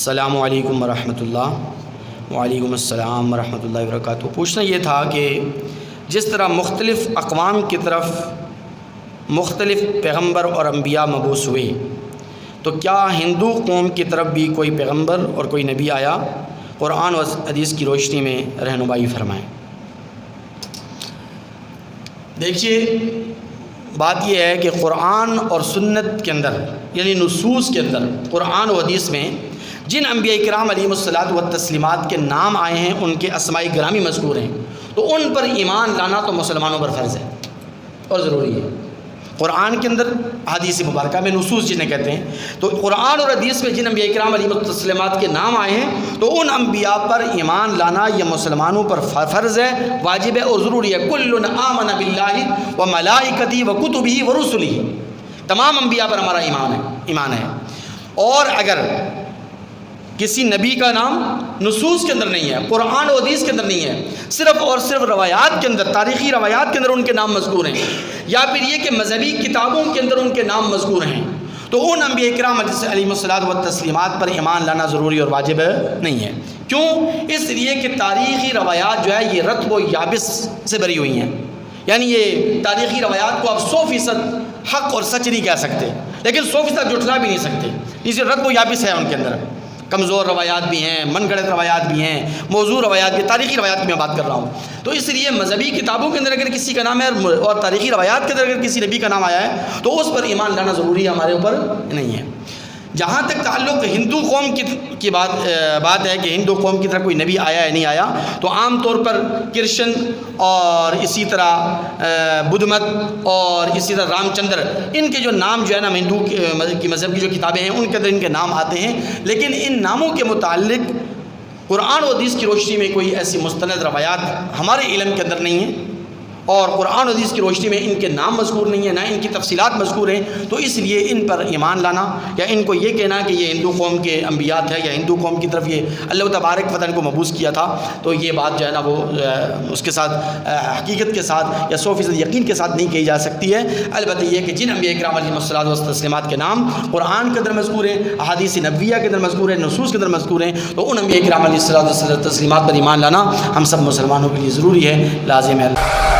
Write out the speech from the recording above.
السلام علیکم ورحمۃ اللہ۔ وعلیکم السلام ورحمۃ اللہ وبرکاتہ۔ پوچھنا یہ تھا کہ جس طرح مختلف اقوام کی طرف مختلف پیغمبر اور انبیاء مبعوث ہوئے، تو کیا ہندو قوم کی طرف بھی کوئی پیغمبر اور کوئی نبی آیا؟ قرآن و حدیث کی روشنی میں رہنمائی فرمائیں۔ دیکھیے، بات یہ ہے کہ قرآن اور سنت کے اندر، یعنی نصوص کے اندر، قرآن و حدیث میں جن انبیاء کرام علیہم الصلاۃ والتسلیمات کے نام آئے ہیں، ان کے اسماء گرامی مذکور ہیں، تو ان پر ایمان لانا تو مسلمانوں پر فرض ہے اور ضروری ہے۔ قرآن کے اندر، حدیث مبارکہ میں نصوص جنہیں کہتے ہیں، تو قرآن اور حدیث میں جن انبیاء کرام علیہم التسلیمات کے نام آئے ہیں، تو ان انبیاء پر ایمان لانا یہ مسلمانوں پر فرض ہے، واجب ہے اور ضروری ہے۔ کل آمن باللہ و ملائکتہ و کتبہ و رسلہ، تمام انبیاء پر ہمارا ایمان ہے۔ اور اگر کسی نبی کا نام نصوص کے اندر نہیں ہے، قرآن و حدیث کے اندر نہیں ہے، صرف اور صرف روایات کے اندر، تاریخی روایات کے اندر ان کے نام مذکور ہیں، یا پھر یہ کہ مذہبی کتابوں کے اندر ان کے نام مذکور ہیں، تو ان انبیاء کرام علیہم الصلاۃ والتسلیمات پر ایمان لانا ضروری اور واجب نہیں ہے۔ کیوں؟ اس لیے کہ تاریخی روایات جو ہے یہ رطب و یابس سے بری ہوئی ہیں، یعنی یہ تاریخی روایات کو آپ 100% حق اور سچ نہیں کہہ سکتے، لیکن 100% جھٹلا بھی نہیں سکتے، اس لیے رطب و یابس ہے ان کے اندر۔ کمزور روایات بھی ہیں، من گھڑت روایات بھی ہیں، موضوع روایات بھی، تاریخی روایات کی میں بات کر رہا ہوں۔ تو اس لیے مذہبی کتابوں کے اندر اگر کسی کا نام ہے اور تاریخی روایات کے اندر اگر کسی نبی کا نام آیا ہے، تو اس پر ایمان لانا ضروری ہے، ہمارے اوپر نہیں ہے۔ جہاں تک تعلق ہندو قوم کی بات ہے کہ ہندو قوم کی طرف کوئی نبی آیا یا نہیں آیا، تو عام طور پر کرشن اور اسی طرح بدھ مت اور اسی طرح رام چندر، ان کے جو نام جو ہے نا ہندو کی مذہب کی جو کتابیں ہیں ان کے اندر ان کے نام آتے ہیں، لیکن ان ناموں کے متعلق قرآن و حدیث کی روشنی میں کوئی ایسی مستند روایات ہمارے علم کے اندر نہیں ہیں، اور قرآن و حدیث کی روشنی میں ان کے نام مذکور نہیں ہیں، نہ ان کی تفصیلات مذکور ہیں، تو اس لیے ان پر ایمان لانا یا ان کو یہ کہنا کہ یہ ہندو قوم کے انبیاء ہے یا ہندو قوم کی طرف یہ اللہ تبارک و تعالیٰ کو مبعوث کیا تھا، تو یہ بات جو ہے نا وہ اس کے ساتھ حقیقت کے ساتھ یا 100% یقین کے ساتھ نہیں کہی جا سکتی ہے۔ البتہ یہ کہ جن انبیاء کرام علیہم الصلاۃ والتسلیمات کے نام قرآن کے اندر مذکور ہیں، احادیث نبویہ کے اندر مذکور ہیں، نصوص کے اندر مذکور ہیں، تو ان انبیاء کرام علیہ الصلاۃ والتسلیمات پر ایمان لانا ہم سب مسلمانوں کے لیے ضروری ہے، لازم ہے۔